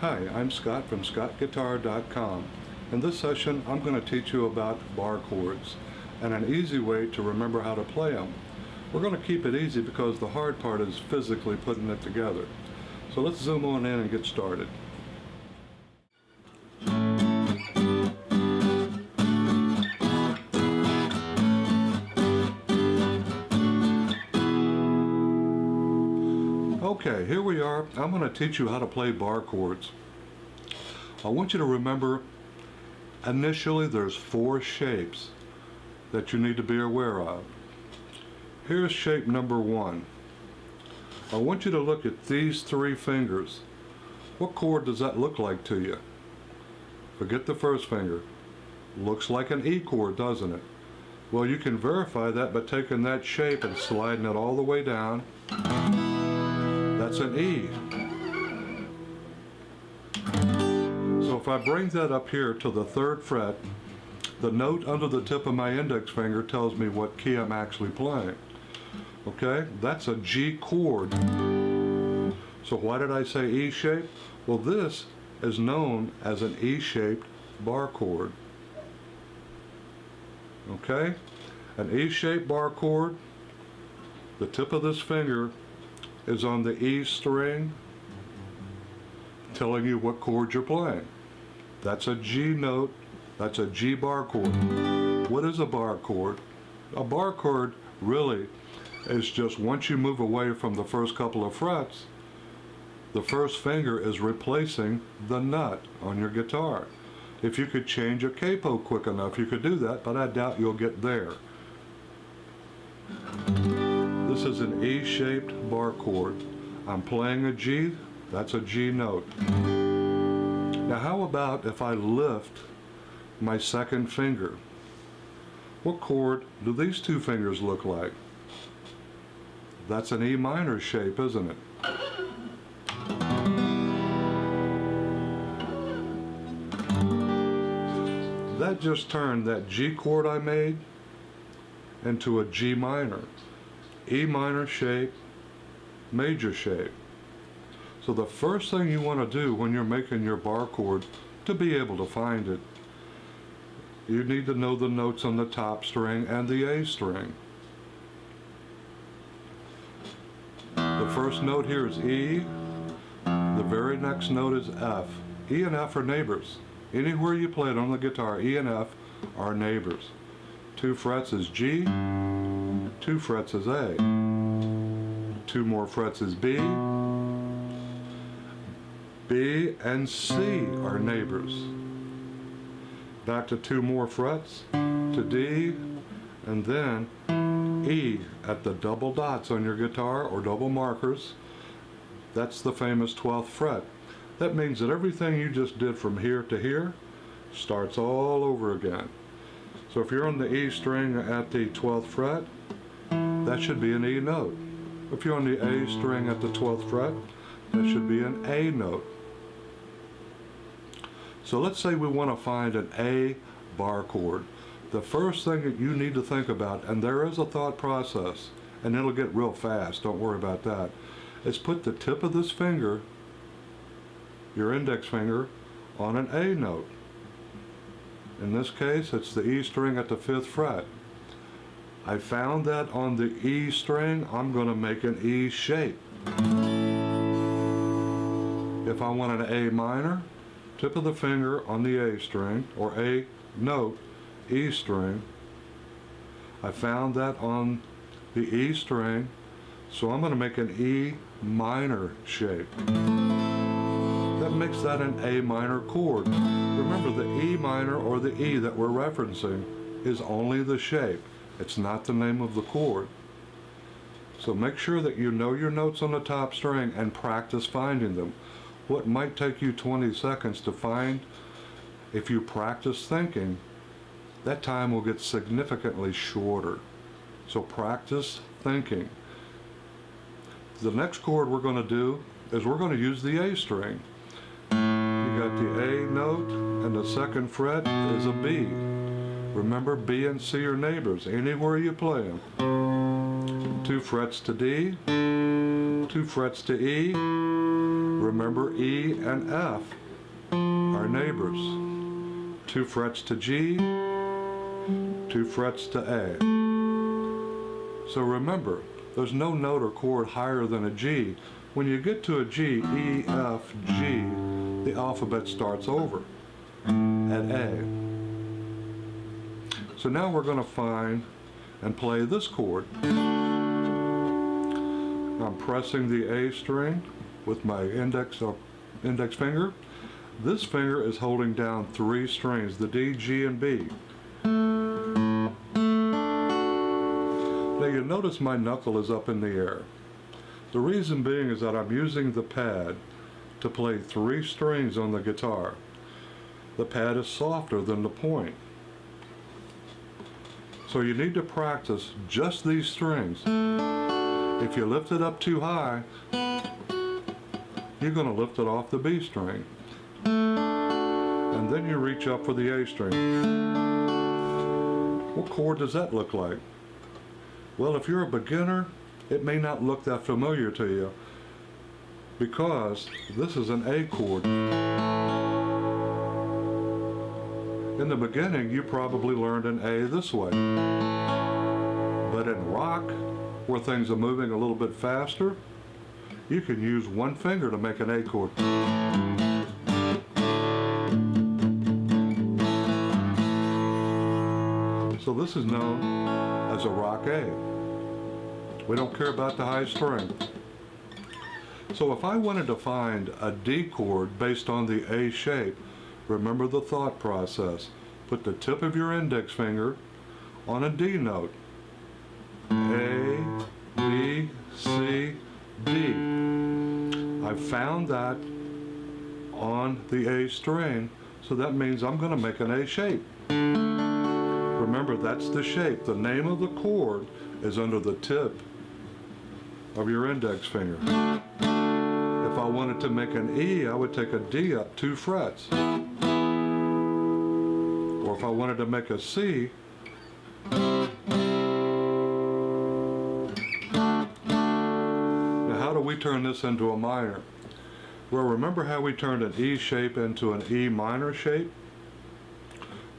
Hi, I'm Scott from scottguitar.com. In this session, I'm going to teach you about bar chords and an easy way to remember how to play them. We're going to keep it easy because the hard part is physically putting it together. So let's zoom on in and get started. Okay, here we are. I'm going to teach you how to play bar chords. I want you to remember, initially there's 4 shapes that you need to be aware of. Here's shape number 1. I want you to look at these 3 fingers. What chord does that look like to you? Forget the first finger. Looks like an E chord, doesn't it? Well, you can verify that by taking that shape and sliding it all the way down. That's an E. So if I bring that up here to the 3rd fret, the note under the tip of my index finger tells me what key I'm actually playing. Okay, that's a G chord. So why did I say E shape? Well, this is known as an E-shaped bar chord. Okay, an E-shaped bar chord, the tip of this finger is on the E string, telling you what chord you're playing. That's a G note, that's a G bar chord. What is a bar chord? A bar chord really is just once you move away from the first couple of frets, the first finger is replacing the nut on your guitar. If you could change a capo quick enough, you could do that, but I doubt you'll get there. This is an E-shaped bar chord. I'm playing a G, that's a G note. Now how about if I lift my 2nd finger? What chord do these 2 fingers look like? That's an E minor shape, isn't it? That just turned that G chord I made into a G minor. E minor shape, major shape. So the first thing you want to do when you're making your bar chord, to be able to find it, you need to know the notes on the top string and the A string. The first note here is E, the very next note is F. E and F are neighbors. Anywhere you play it on the guitar, E and F are neighbors. 2 frets is G, 2 frets is A, 2 more frets is B, B and C are neighbors. Back to 2 more frets, to D, and then E at the double dots on your guitar or double markers. That's the famous 12th fret. That means that everything you just did from here to here starts all over again. So if you're on the E string at the 12th fret, that should be an E note. If you're on the A string at the 12th fret, that should be an A note. So let's say we want to find an A bar chord. The first thing that you need to think about, and there is a thought process, and it'll get real fast, don't worry about that, is put the tip of this finger, your index finger, on an A note. In this case, it's the E string at the 5th fret. I found that on the E string, I'm going to make an E shape. If I want an A minor, tip of the finger on the A string, or A note, E string. I found that on the E string, so I'm going to make an E minor shape. That makes that an A minor chord. Remember, the E minor or the E that we're referencing is only the shape. It's not the name of the chord. So make sure that you know your notes on the top string and practice finding them. What might take you 20 seconds to find, if you practice thinking, that time will get significantly shorter. So practice thinking. The next chord we're going to do is we're going to use the A string. You got the A note, and the 2nd fret is a B. Remember, B and C are neighbors anywhere you play them. 2 frets to D, 2 2 frets to E. Remember, E and F are neighbors. 2 frets to G, 2 frets to A. So remember, there's no note or chord higher than a G. When you get to a G, E, F, G, the alphabet starts over at A. So now we're going to find and play this chord. I'm pressing the A string with my index finger. This finger is holding down 3 strings, the D, G, and B. Now you notice my knuckle is up in the air. The reason being is that I'm using the pad to play 3 strings on the guitar. The pad is softer than the point. So you need to practice just these strings. If you lift it up too high, you're going to lift it off the B string. And then you reach up for the A string. What chord does that look like? Well, if you're a beginner, it may not look that familiar to you because this is an A chord. In the beginning, you probably learned an A this way. But in rock, where things are moving a little bit faster, you can use one finger to make an A chord. So this is known as a rock A. We don't care about the high string. So if I wanted to find a D chord based on the A shape, remember the thought process. Put the tip of your index finger on a D note. A, B, C, D. I found that on the A string, so that means I'm going to make an A shape. Remember, that's the shape. The name of the chord is under the tip of your index finger. If I wanted to make an E, I would take a D up 2 frets. Or if I wanted to make a C, now how do we turn this into a minor? Well, remember how we turned an E shape into an E minor shape?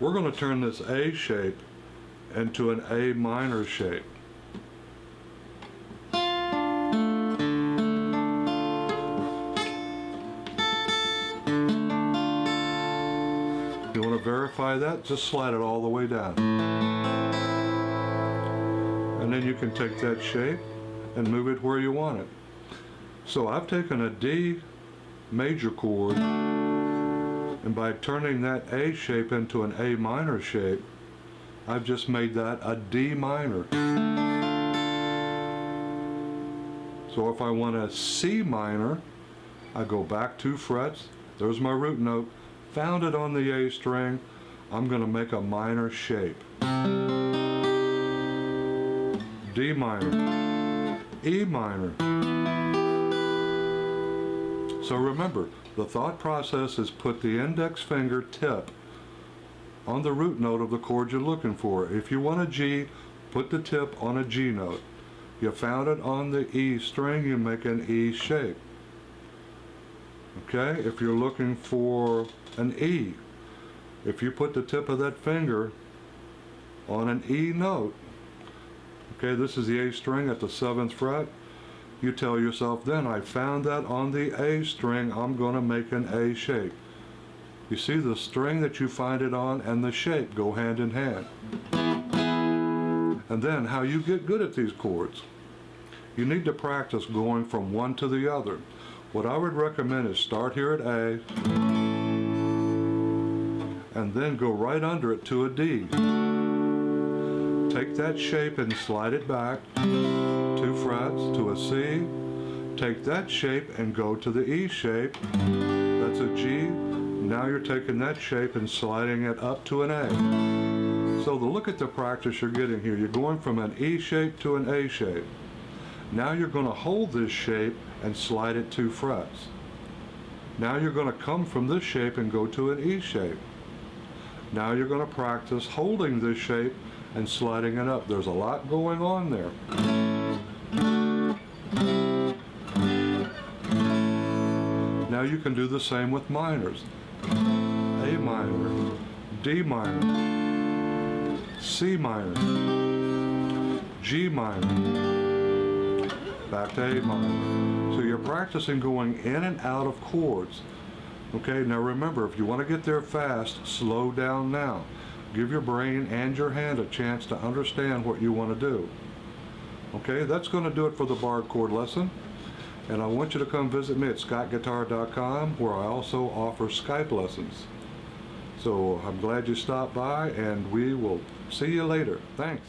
We're going to turn this A shape into an A minor shape. You want to verify that? Just slide it all the way down. And then you can take that shape and move it where you want it. So I've taken a D major chord, and by turning that A shape into an A minor shape, I've just made that a D minor. So if I want a C minor, I go back 2 frets, there's my root note, found it on the A string, I'm going to make a minor shape. D minor, E minor. So remember, the thought process is put the index finger tip on the root note of the chord you're looking for. If you want a G, put the tip on a G note. You found it on the E string, you make an E shape. Okay, if you're looking for an E, if you put the tip of that finger on an E note, okay, this is the A string at the 7th fret, you tell yourself then, I found that on the A string, I'm going to make an A shape. You see, the string that you find it on and the shape go hand in hand. And then how you get good at these chords. You need to practice going from one to the other. What I would recommend is start here at A and then go right under it to a D. Take that shape and slide it back 2 frets to a C. Take that shape and go to the E shape. That's a G. Now you're taking that shape and sliding it up to an A. So look at the practice you're getting here. You're going from an E shape to an A shape. Now you're going to hold this shape and slide it 2 frets. Now you're going to come from this shape and go to an E shape. Now you're going to practice holding this shape and sliding it up. There's a lot going on there. now you can do the same with minors. A minor, D minor, C minor, G minor, back to A minor. So you're practicing going in and out of chords. Okay, now remember, if you want to get there fast, slow down now. Give your brain and your hand a chance to understand what you want to do. Okay, that's going to do it for the barre chord lesson. And I want you to come visit me at scottguitar.com, where I also offer Skype lessons. So I'm glad you stopped by, and we will see you later. Thanks.